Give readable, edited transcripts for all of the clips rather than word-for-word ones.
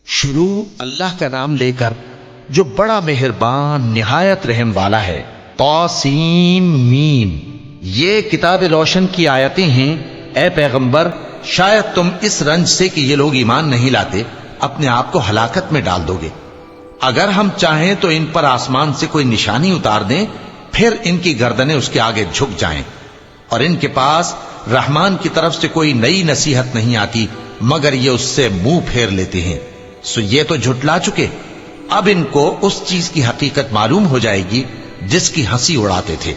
شروع اللہ کا نام لے کر جو بڑا مہربان نہایت رحم والا ہے۔ طاسیم میم، یہ کتاب روشن کی آیتیں ہیں۔ اے پیغمبر، شاید تم اس رنج سے کہ یہ لوگ ایمان نہیں لاتے اپنے آپ کو ہلاکت میں ڈال دو گے۔ اگر ہم چاہیں تو ان پر آسمان سے کوئی نشانی اتار دیں، پھر ان کی گردنیں اس کے آگے جھک جائیں، اور ان کے پاس رحمان کی طرف سے کوئی نئی نصیحت نہیں آتی مگر یہ اس سے منہ پھیر لیتے ہیں۔ سو یہ تو جھٹلا چکے، اب ان کو اس چیز کی حقیقت معلوم ہو جائے گی جس کی ہنسی اڑاتے تھے۔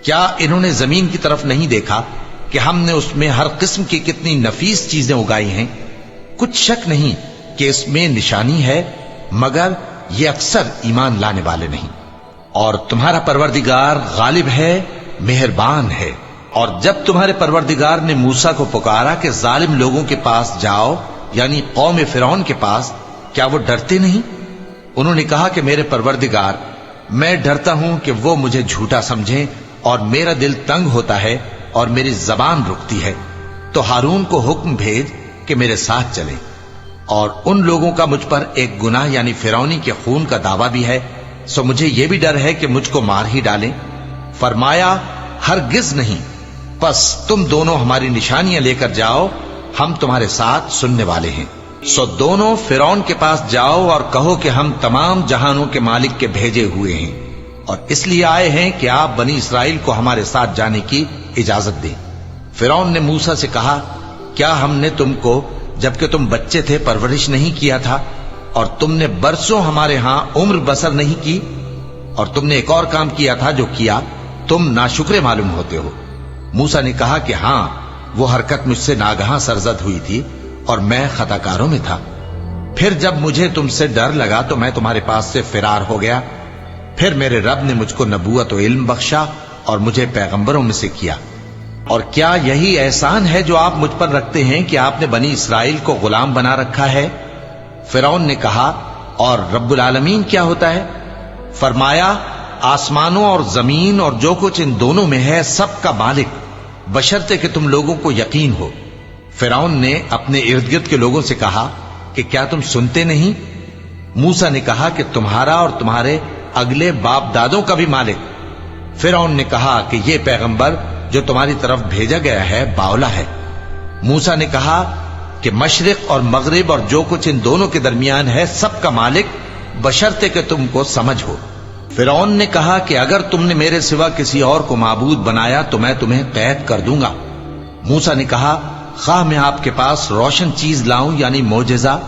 کیا انہوں نے زمین کی طرف نہیں دیکھا کہ ہم نے اس میں ہر قسم کی کتنی نفیس چیزیں اگائی ہیں؟ کچھ شک نہیں کہ اس میں نشانی ہے، مگر یہ اکثر ایمان لانے والے نہیں۔ اور تمہارا پروردگار غالب ہے، مہربان ہے۔ اور جب تمہارے پروردگار نے موسیٰ کو پکارا کہ ظالم لوگوں کے پاس جاؤ، یعنی قوم فرعون کے پاس، کیا وہ ڈرتے نہیں؟ انہوں نے کہا کہ میرے پروردگار، میں ڈرتا ہوں کہ وہ مجھے جھوٹا سمجھیں، اور میرا دل تنگ ہوتا ہے اور میری زبان رکتی ہے۔ تو ہارون کو حکم بھیج کہ میرے ساتھ چلیں۔ اور ان لوگوں کا مجھ پر ایک گناہ یعنی فرعونی کے خون کا دعویٰ بھی ہے، سو مجھے یہ بھی ڈر ہے کہ مجھ کو مار ہی ڈالیں۔ فرمایا ہرگز نہیں، پس تم دونوں ہماری نشانیاں لے کر جاؤ، ہم تمہارے ساتھ سننے والے ہیں۔ سو دونوں فرعون کے پاس جاؤ اور کہو کہ ہم تمام جہانوں کے مالک کے بھیجے ہوئے ہیں، اور اس لیے آئے ہیں کہ آپ بنی اسرائیل کو ہمارے ساتھ جانے کی اجازت دیں۔ فرعون نے موسیٰ سے کہا، کیا ہم نے تم کو جبکہ تم بچے تھے پرورش نہیں کیا تھا، اور تم نے برسوں ہمارے ہاں عمر بسر نہیں کی؟ اور تم نے ایک اور کام کیا تھا جو کیا، تم ناشکرے معلوم ہوتے ہو۔ موسیٰ نے کہا کہ ہاں، وہ حرکت مجھ سے ناگہاں سرزد ہوئی تھی اور میں خطا کاروں میں تھا۔ پھر جب مجھے تم سے ڈر لگا تو میں تمہارے پاس سے فرار ہو گیا۔ پھر میرے رب نے مجھ کو نبوت و علم بخشا اور مجھے پیغمبروں میں سے کیا۔ اور کیا یہی احسان ہے جو آپ مجھ پر رکھتے ہیں کہ آپ نے بنی اسرائیل کو غلام بنا رکھا ہے؟ فرعون نے کہا، اور رب العالمین کیا ہوتا ہے؟ فرمایا، آسمانوں اور زمین اور جو کچھ ان دونوں میں ہے سب کا مالک، بشرطے کہ تم لوگوں کو یقین ہو۔ فرعون نے اپنے ارد گرد کے لوگوں سے کہا کہ کیا تم سنتے نہیں؟ موسیٰ نے کہا کہ تمہارا اور تمہارے اگلے باپ دادوں کا بھی مالک۔ فرعون نے کہا کہ یہ پیغمبر جو تمہاری طرف بھیجا گیا ہے باولا ہے۔ موسیٰ نے کہا کہ مشرق اور مغرب اور جو کچھ ان دونوں کے درمیان ہے سب کا مالک، بشرطے کہ تم کو سمجھ ہو۔ فرعون نے کہا کہ اگر تم نے میرے سوا کسی اور کو معبود بنایا تو میں تمہیں قید کر دوں گا۔ موسیٰ نے کہا، خواہ میں آپ کے پاس روشن چیز لاؤں یعنی معجزہ؟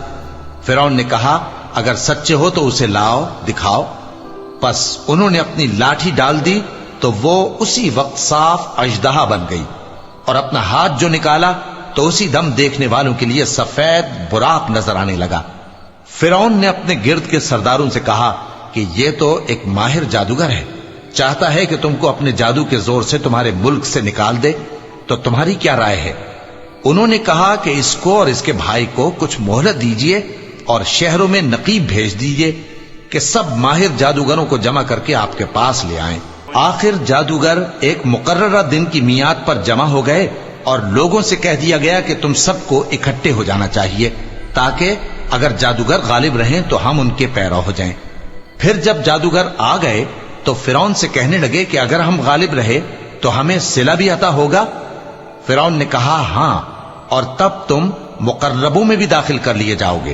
فرعون نے کہا، اگر سچے ہو تو اسے لاؤ، دکھاؤ۔ پس انہوں نے اپنی لاٹھی ڈال دی تو وہ اسی وقت صاف اژدہا بن گئی، اور اپنا ہاتھ جو نکالا تو اسی دم دیکھنے والوں کے لیے سفید براق نظر آنے لگا۔ فرعون نے اپنے گرد کے سرداروں سے کہا کہ یہ تو ایک ماہر جادوگر ہے، چاہتا ہے کہ تم کو اپنے جادو کے زور سے تمہارے ملک سے نکال دے، تو تمہاری کیا رائے ہے؟ انہوں نے کہا کہ اس کو اور اس کے بھائی کو کچھ مہلت دیجئے اور شہروں میں نقیب بھیج دیجئے کہ سب ماہر جادوگروں کو جمع کر کے آپ کے پاس لے آئیں۔ آخر جادوگر ایک مقررہ دن کی میعاد پر جمع ہو گئے اور لوگوں سے کہہ دیا گیا کہ تم سب کو اکٹھے ہو جانا چاہیے تاکہ اگر جادوگر غالب رہیں تو ہم ان کے پیرو ہو جائیں۔ پھر جب جادوگر آ گئے تو فرعون سے کہنے لگے کہ اگر ہم غالب رہے تو ہمیں صلہ بھی عطا ہوگا؟ فرعون نے کہا، ہاں، اور تب تم مقربوں میں بھی داخل کر لیے جاؤ گے۔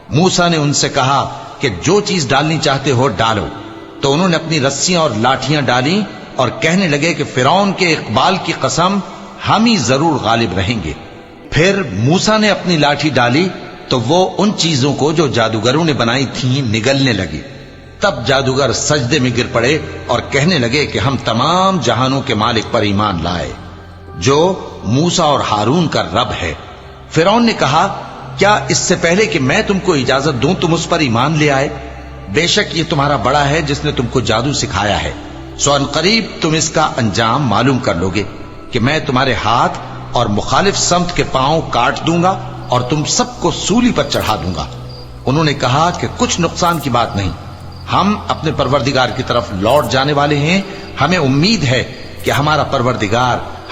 موسیٰ نے ان سے کہا کہ جو چیز ڈالنی چاہتے ہو ڈالو۔ تو انہوں نے اپنی رسیاں اور لاٹھیاں ڈالیں اور کہنے لگے کہ فرعون کے اقبال کی قسم، ہم ہی ضرور غالب رہیں گے۔ پھر موسیٰ نے اپنی لاٹھی ڈالی تو وہ ان چیزوں کو جو جادوگروں نے بنائی تھیں نگلنے لگی۔ تب جادوگر سجدے میں گر پڑے اور کہنے لگے کہ ہم تمام جہانوں کے مالک پر ایمان لائے جو موسیٰ اور ہارون کا رب ہے۔ فرعون نے کہا، کیا اس سے پہلے کہ میں تم کو اجازت دوں تم اس پر ایمان لے آئے؟ بے شک یہ تمہارا بڑا ہے جس نے تم کو جادو سکھایا ہے، سو ان قریب تم اس کا انجام معلوم کر لوگے کہ میں تمہارے ہاتھ اور مخالف سمت کے پاؤں کاٹ دوں گا اور تم سب کو سولی پر چڑھا دوں گا۔ انہوں نے کہا کہ کچھ نقصان کی بات نہیں، ہم اپنے پروردگار کی طرف لوٹ جانے والے ہیں، ہمیں امید ہے کہ ہمارا پروردگار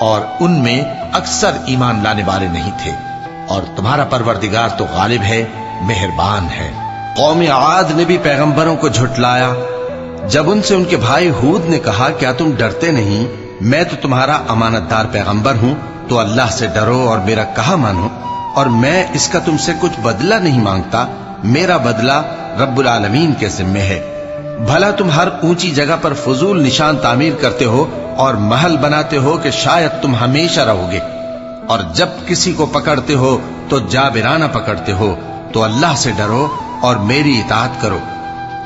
اور ان میں اکثر ایمان لانے والے نہیں تھے، اور تمہارا پروردگار تو غالب ہے، مہربان ہے۔ قوم عاد نے بھی پیغمبروں کو جھٹلایا جب ان سے ان کے بھائی ہود نے کہا کیا تم ڈرتے نہیں، میں تو تمہارا امانت دار پیغمبر ہوں، تو اللہ سے ڈرو اور میرا کہا مانو، اور میں اس کا تم سے کچھ بدلہ نہیں مانگتا، میرا بدلہ رب العالمین کے ذمے ہے۔ بھلا تم ہر اونچی جگہ پر فضول نشان تعمیر کرتے ہو اور محل بناتے ہو کہ شاید تم ہمیشہ رہو گے، اور جب کسی کو پکڑتے ہو تو جابرانہ پکڑتے ہو، تو اللہ سے ڈرو اور میری اطاعت کرو،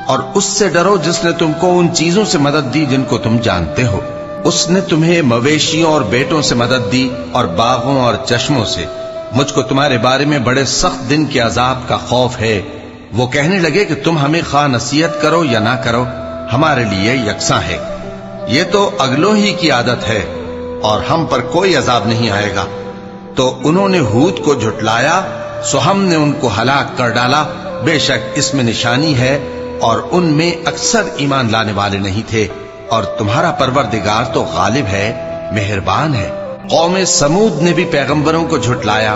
اور اس سے ڈرو جس نے تم کو ان چیزوں سے مدد دی جن کو تم جانتے ہو۔ اس نے تمہیں مویشیوں اور بیٹوں سے مدد دی اور باغوں اور چشموں سے۔ مجھ کو تمہارے بارے میں بڑے سخت دن کے عذاب کا خوف ہے۔ وہ کہنے لگے کہ تم ہمیں خواہ نصیحت کرو یا نہ کرو، ہمارے لیے یکساں ہے، یہ تو اگلوں ہی کی عادت ہے، اور ہم پر کوئی عذاب نہیں آئے گا۔ تو انہوں نے ہود کو جھٹلایا، سو ہم نے ان کو ہلاک کر ڈالا، بے شک اس میں نشانی ہے، اور ان میں اکثر ایمان لانے والے نہیں تھے، اور تمہارا پروردگار تو غالب ہے، مہربان ہے۔ قوم سمود نے بھی پیغمبروں کو جھٹلایا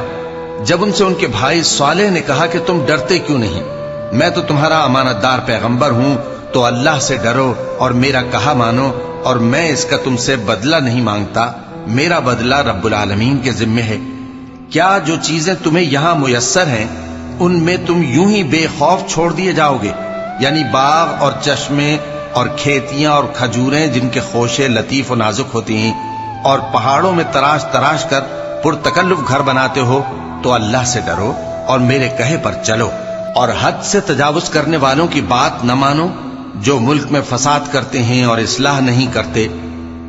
جب ان سے ان کے بھائی صالح نے کہا کہ تم ڈرتے کیوں نہیں، میں تو تمہارا امانت دار پیغمبر ہوں، تو اللہ سے ڈرو اور میرا کہا مانو، اور میں اس کا تم سے بدلہ نہیں مانگتا، میرا بدلہ رب العالمین کے ذمے ہے۔ کیا جو چیزیں تمہیں یہاں میسر ہیں ان میں تم یوں ہی بے خوف چھوڑ دیے جاؤ گے؟ یعنی باغ اور چشمے اور کھیتیاں اور کھجوریں جن کے خوشے لطیف و نازک ہوتی ہیں، اور پہاڑوں میں تراش تراش کر پرتکلف گھر بناتے ہو، تو اللہ سے ڈرو اور میرے کہے پر چلو، اور حد سے تجاوز کرنے والوں کی بات نہ مانو جو ملک میں فساد کرتے ہیں اور اصلاح نہیں کرتے۔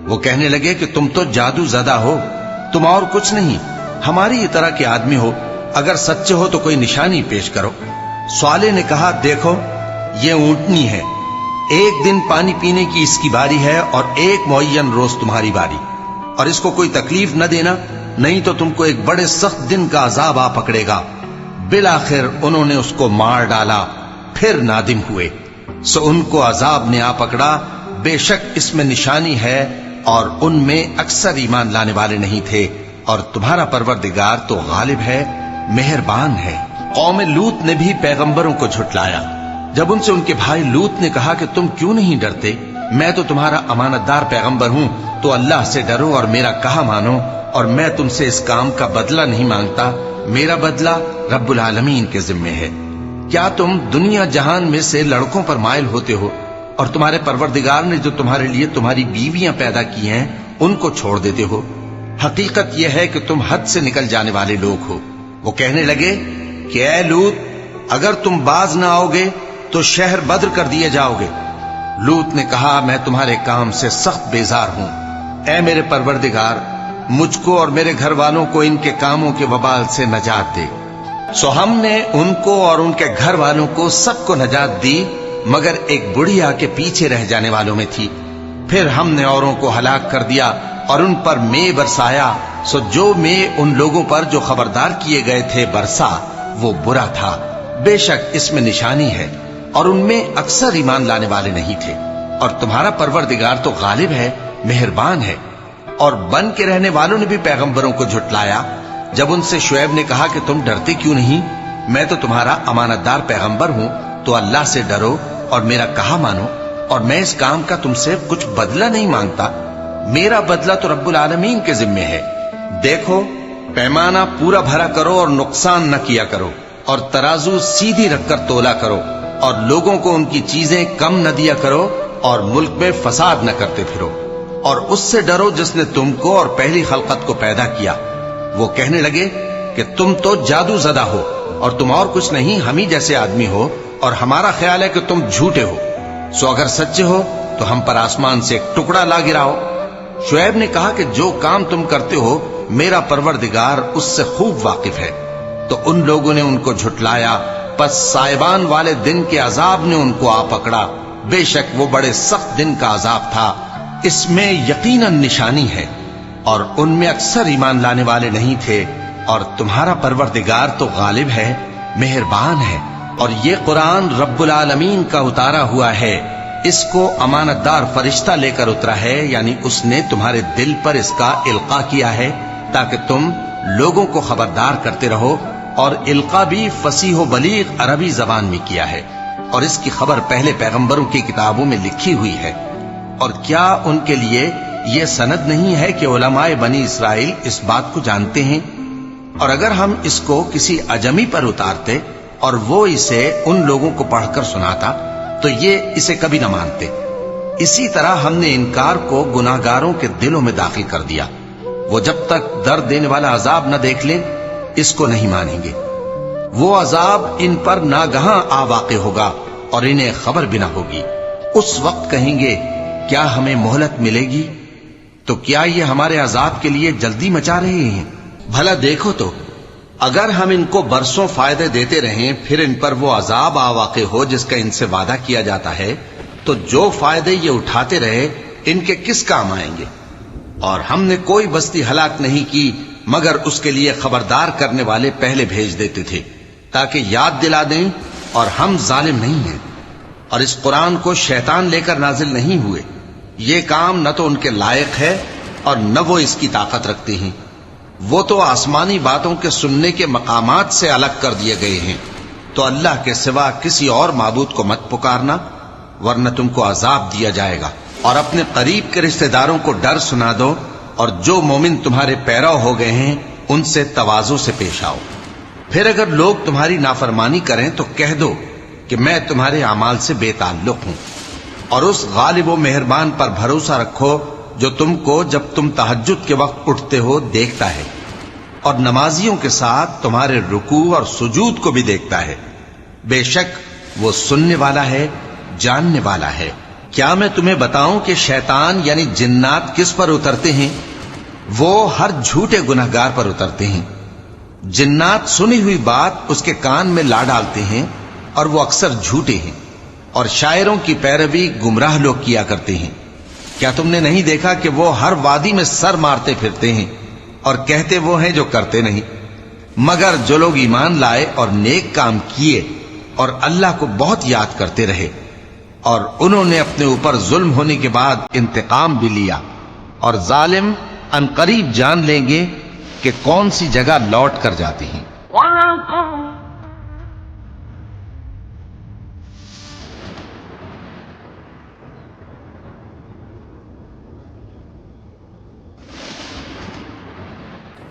وہ کہنے لگے کہ تم تو جادو زدہ ہو، تم اور کچھ نہیں، ہماری ہی طرح کے آدمی ہو، اگر سچے ہو تو کوئی نشانی پیش کرو۔ صالح نے کہا دیکھو یہ اونٹنی ہے، ایک دن پانی پینے کی اس کی باری ہے اور ایک معین روز تمہاری باری، اور اس کو کوئی تکلیف نہ دینا، نہیں تو تم کو ایک بڑے سخت دن کا عذاب آ پکڑے گا۔ بالآخر انہوں نے اس کو مار ڈالا، پھر نادم ہوئے، سو ان کو عذاب نے آ پکڑا، بے شک اس میں نشانی ہے، اور ان میں اکثر ایمان لانے والے نہیں تھے، اور تمہارا پروردگار تو غالب ہے، مہربان ہے۔ قوم لوط نے بھی پیغمبروں کو جھٹلایا جب ان سے ان کے بھائی لوط نے کہا کہ تم کیوں نہیں ڈرتے، میں تو تمہارا امانت دار پیغمبر ہوں، تو اللہ سے ڈرو اور میرا کہا مانو، اور میں تم سے اس کام کا بدلہ نہیں مانگتا، میرا بدلہ رب العالمین کے ذمے ہے۔ کیا تم دنیا جہان میں سے لڑکوں پر مائل ہوتے ہو، اور تمہارے پروردگار نے جو تمہارے لیے تمہاری بیویاں پیدا کی ہیں ان کو چھوڑ دیتے ہو؟ حقیقت یہ ہے کہ تم حد سے نکل جانے والے لوگ ہو۔ وہ کہنے لگے کہ اے لوط، اگر تم باز نہ آؤ گے تو شہر بدر کر دیے جاؤ گے۔ لوط نے کہا میں تمہارے کام سے سخت بیزار ہوں، اے میرے پروردگار، مجھ کو اور میرے گھر والوں کو ان کے کاموں کے وبال سے نجات دے۔ سو ہم نے ان کو اور ان کے گھر والوں کو سب کو نجات دی، مگر ایک بڑھیا کے پیچھے رہ جانے والوں میں تھی۔ پھر ہم نے اوروں کو ہلاک کر دیا اور ان پر مے برسایا، سو جو مے ان لوگوں پر جو خبردار کیے گئے تھے برسا، وہ برا تھا۔ بے شک اس میں نشانی ہے، اور ان میں اکثر ایمان لانے والے نہیں تھے، اور تمہارا پروردگار تو غالب ہے، مہربان ہے۔ اور بن کے رہنے والوں نے بھی پیغمبروں کو جھٹلایا جب ان سے شعیب نے کہا کہ تم ڈرتے کیوں نہیں، میں تو تمہارا امانت دار پیغمبر ہوں، تو اللہ سے ڈرو اور میرا کہا مانو، اور میں اس کام کا تم سے کچھ بدلہ نہیں مانگتا، میرا بدلہ تو رب العالمین کے ذمے ہے۔ دیکھو پیمانہ پورا بھرا کرو اور نقصان نہ کیا کرو، اور ترازو سیدھی رکھ کر تولا کرو، اور لوگوں کو ان کی چیزیں کم نہ دیا کرو، اور ملک میں فساد نہ کرتے پھرو، اور اس سے ڈرو جس نے تم کو اور پہلی خلقت کو پیدا کیا۔ وہ کہنے لگے کہ تم تو جادو زدہ ہو، اور تم اور کچھ نہیں، ہم ہی جیسے آدمی ہو، اور ہمارا خیال ہے کہ تم جھوٹے ہو، سو اگر سچے ہو تو ہم پر آسمان سے ایک ٹکڑا لا گراؤ۔ شعیب نے کہا کہ جو کام تم کرتے ہو میرا پروردگار اس سے خوب واقف ہے۔ تو ان لوگوں نے ان کو جھٹلایا، پس سائبان والے دن کے عذاب نے ان کو آ پکڑا، بے شک وہ بڑے سخت دن کا عذاب تھا، اس میں یقیناً نشانی ہے، اور ان میں اکثر ایمان لانے والے نہیں تھے، اور تمہارا پروردگار تو غالب ہے، مہربان ہے۔ اور یہ قرآن رب العالمین کا اتارا ہوا ہے، اس کو امانت دار فرشتہ لے کر اترا ہے، یعنی اس نے تمہارے دل پر اس کا القاء کیا ہے تاکہ تم لوگوں کو خبردار کرتے رہو، اور القاء بھی فصیح و بلیغ عربی زبان میں کیا ہے، اور اس کی خبر پہلے پیغمبروں کی کتابوں میں لکھی ہوئی ہے۔ اور کیا ان کے لیے یہ سند نہیں ہے کہ علماء بنی اسرائیل اس بات کو جانتے ہیں؟ اور اگر ہم اس کو کسی اجمی پر اتارتے اور وہ اسے ان لوگوں کو پڑھ کر سناتا تو یہ اسے کبھی نہ مانتے۔ اسی طرح ہم نے انکار کو گناہگاروں کے دلوں میں داخل کر دیا، وہ جب تک درد دینے والا عذاب نہ دیکھ لیں اس کو نہیں مانیں گے۔ وہ عذاب ان پر ناگہاں آ واقع ہوگا اور انہیں خبر بھی نہ ہوگی۔ اس وقت کہیں گے کیا ہمیں مہلت ملے گی؟ تو کیا یہ ہمارے عذاب کے لیے جلدی مچا رہے ہیں؟ بھلا دیکھو تو اگر ہم ان کو برسوں فائدے دیتے رہیں پھر ان پر وہ عذاب آ واقع ہو جس کا ان سے وعدہ کیا جاتا ہے تو جو فائدے یہ اٹھاتے رہے ان کے کس کام آئیں گے؟ اور ہم نے کوئی بستی ہلاک نہیں کی مگر اس کے لیے خبردار کرنے والے پہلے بھیج دیتے تھے تاکہ یاد دلا دیں، اور ہم ظالم نہیں ہیں۔ اور اس قرآن کو شیطان لے کر نازل نہیں ہوئے، یہ کام نہ تو ان کے لائق ہے اور نہ وہ اس کی طاقت رکھتے ہیں۔ وہ تو آسمانی باتوں کے سننے کے مقامات سے الگ کر دیے گئے ہیں۔ تو اللہ کے سوا کسی اور معبود کو مت پکارنا ورنہ تم کو عذاب دیا جائے گا۔ اور اپنے قریب کے رشتہ داروں کو ڈر سنا دو، اور جو مومن تمہارے پیرو ہو گئے ہیں ان سے تواضع سے پیش آؤ۔ پھر اگر لوگ تمہاری نافرمانی کریں تو کہہ دو کہ میں تمہارے اعمال سے بے تعلق ہوں، اور اس غالب و مہربان پر بھروسہ رکھو جو تم کو جب تم تہجد کے وقت اٹھتے ہو دیکھتا ہے، اور نمازیوں کے ساتھ تمہارے رکوع اور سجود کو بھی دیکھتا ہے۔ بے شک وہ سننے والا ہے، جاننے والا ہے۔ کیا میں تمہیں بتاؤں کہ شیطان یعنی جنات کس پر اترتے ہیں؟ وہ ہر جھوٹے گنہگار پر اترتے ہیں۔ جنات سنی ہوئی بات اس کے کان میں لا ڈالتے ہیں اور وہ اکثر جھوٹے ہیں، اور شاعروں کی پیروی گمراہ لوگ کیا کرتے ہیں۔ کیا تم نے نہیں دیکھا کہ وہ ہر وادی میں سر مارتے پھرتے ہیں اور کہتے وہ ہیں جو کرتے نہیں؟ مگر جو لوگ ایمان لائے اور نیک کام کیے اور اللہ کو بہت یاد کرتے رہے، اور انہوں نے اپنے اوپر ظلم ہونے کے بعد انتقام بھی لیا، اور ظالم عنقریب جان لیں گے کہ کون سی جگہ لوٹ کر جاتے ہیں۔